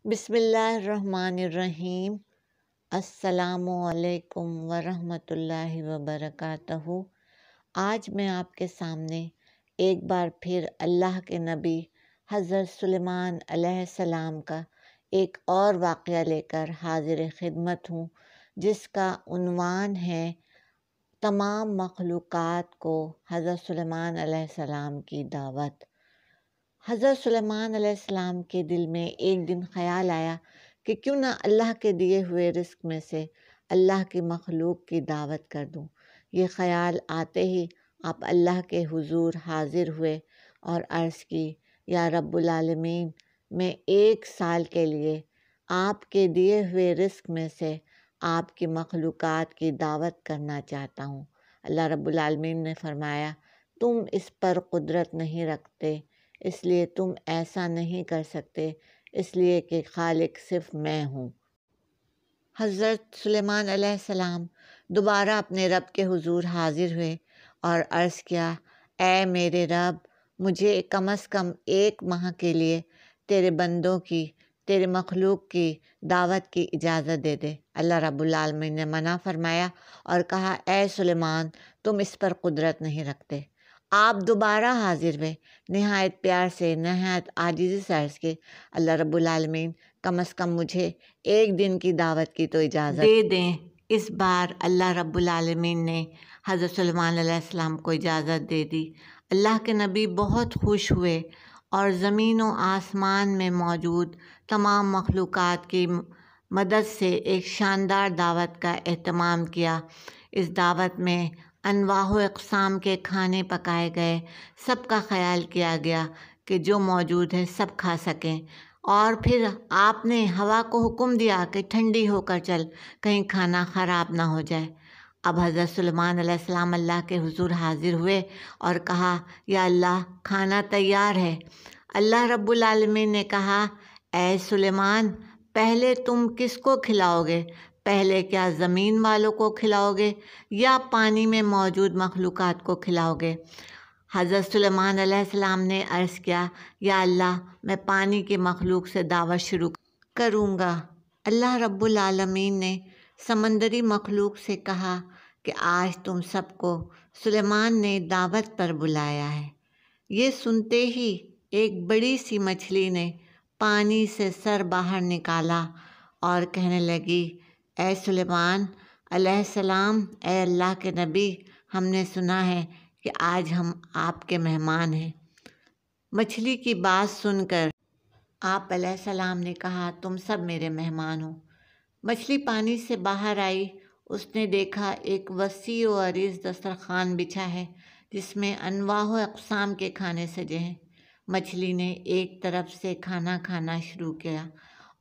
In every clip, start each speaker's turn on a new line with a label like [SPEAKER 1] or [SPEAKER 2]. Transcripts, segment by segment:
[SPEAKER 1] بسم اللہ الرحمن الرحیم۔ السلام علیکم ورحمۃ اللہ وبرکاتہ۔ آج میں آپ کے سامنے ایک بار پھر اللہ کے نبی حضرت سلیمان علیہ السلام کا ایک اور واقعہ لے کر حاضر خدمت ہوں، جس کا عنوان ہے تمام مخلوقات کو حضرت سلیمان علیہ السلام کی دعوت۔ حضرت سلیمان علیہ السلام کے دل میں ایک دن خیال آیا کہ کیوں نہ اللہ کے دیے ہوئے رزق میں سے اللہ کی مخلوق کی دعوت کر دوں۔ یہ خیال آتے ہی آپ اللہ کے حضور حاضر ہوئے اور عرض کی، یا رب العالمین، میں 1 سال کے لیے آپ کے دیے ہوئے رزق میں سے آپ کی مخلوقات کی دعوت کرنا چاہتا ہوں۔ اللہ رب العالمین نے فرمایا، تم اس پر قدرت نہیں رکھتے، اس لیے تم ایسا نہیں کر سکتے، اس لیے کہ خالق صرف میں ہوں۔ حضرت سلیمان علیہ السلام دوبارہ اپنے رب کے حضور حاضر ہوئے اور عرض کیا، اے میرے رب، مجھے کم از کم 1 ماہ کے لیے تیرے بندوں کی، تیرے مخلوق کی دعوت کی اجازت دے دے۔ اللہ رب العالمین نے منع فرمایا اور کہا، اے سلیمان، تم اس پر قدرت نہیں رکھتے۔ آپ دوبارہ حاضر ہوئے، نہایت پیار سے، نہایت عاجزی سے عرض کی، اللہ رب العالمین، کم از کم مجھے 1 دن کی دعوت کی تو اجازت دے دیں۔ اس بار اللہ رب العالمین نے حضرت سلیمان علیہ السلام کو اجازت دے دی۔ اللہ کے نبی بہت خوش ہوئے اور زمین و آسمان میں موجود تمام مخلوقات کی مدد سے ایک شاندار دعوت کا اہتمام کیا۔ اس دعوت میں انواع و اقسام کے کھانے پکائے گئے، سب کا خیال کیا گیا کہ جو موجود ہے سب کھا سکیں، اور پھر آپ نے ہوا کو حکم دیا کہ ٹھنڈی ہو کر چل، کہیں کھانا خراب نہ ہو جائے۔ اب حضرت سلیمان علیہ السلام اللہ کے حضور حاضر ہوئے اور کہا، یا اللہ، کھانا تیار ہے۔ اللہ رب العالمین نے کہا، اے سلیمان، پہلے تم کس کو کھلاؤ گے؟ پہلے کیا زمین والوں کو کھلاؤ گے یا پانی میں موجود مخلوقات کو کھلاؤ گے؟ حضرت سلیمان علیہ السلام نے عرض کیا، یا اللہ، میں پانی کی مخلوق سے دعوت شروع کروں گا۔ اللہ رب العالمین نے سمندری مخلوق سے کہا کہ آج تم سب کو سلیمان نے دعوت پر بلایا ہے۔ یہ سنتے ہی ایک بڑی سی مچھلی نے پانی سے سر باہر نکالا اور کہنے لگی، اے سلیمان علیہ السلام، اے اللہ کے نبی، ہم نے سنا ہے کہ آج ہم آپ کے مہمان ہیں۔ مچھلی کی بات سن کر آپ علیہ السلام نے کہا، تم سب میرے مہمان ہو۔ مچھلی پانی سے باہر آئی، اس نے دیکھا ایک وسیع و عریض دسترخوان بچھا ہے جس میں انواع و اقسام کے کھانے سجے ہیں۔ مچھلی نے ایک طرف سے کھانا کھانا شروع کیا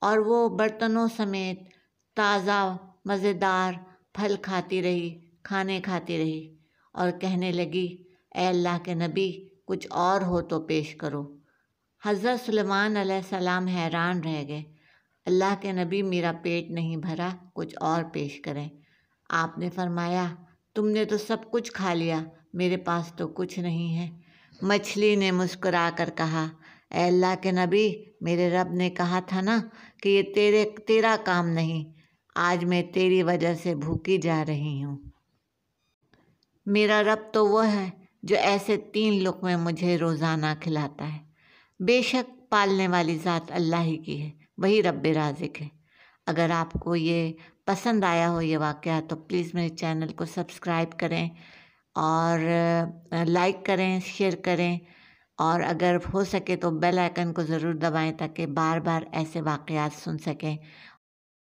[SPEAKER 1] اور وہ برتنوں سمیت تازہ مزیدار پھل کھاتی رہی، کھانے کھاتی رہی اور کہنے لگی، اے اللہ کے نبی، کچھ اور ہو تو پیش کرو۔ حضرت سلیمان علیہ السلام حیران رہ گئے، اللہ کے نبی، میرا پیٹ نہیں بھرا، کچھ اور پیش کریں۔ آپ نے فرمایا، تم نے تو سب کچھ کھا لیا، میرے پاس تو کچھ نہیں ہے۔ مچھلی نے مسکرا کر کہا، اے اللہ کے نبی، میرے رب نے کہا تھا نا کہ یہ تیرا کام نہیں، آج میں تیری وجہ سے بھوکی جا رہی ہوں۔ میرا رب تو وہ ہے جو ایسے 3 لقمے مجھے روزانہ کھلاتا ہے۔ بے شک پالنے والی ذات اللہ ہی کی ہے، وہی رب رازق ہے۔ اگر آپ کو یہ پسند آیا ہو یہ واقعہ تو پلیز میرے چینل کو سبسکرائب کریں اور لائک کریں، شیئر کریں، اور اگر ہو سکے تو بیل آئیکن کو ضرور دبائیں تاکہ بار بار ایسے واقعات سن سکیں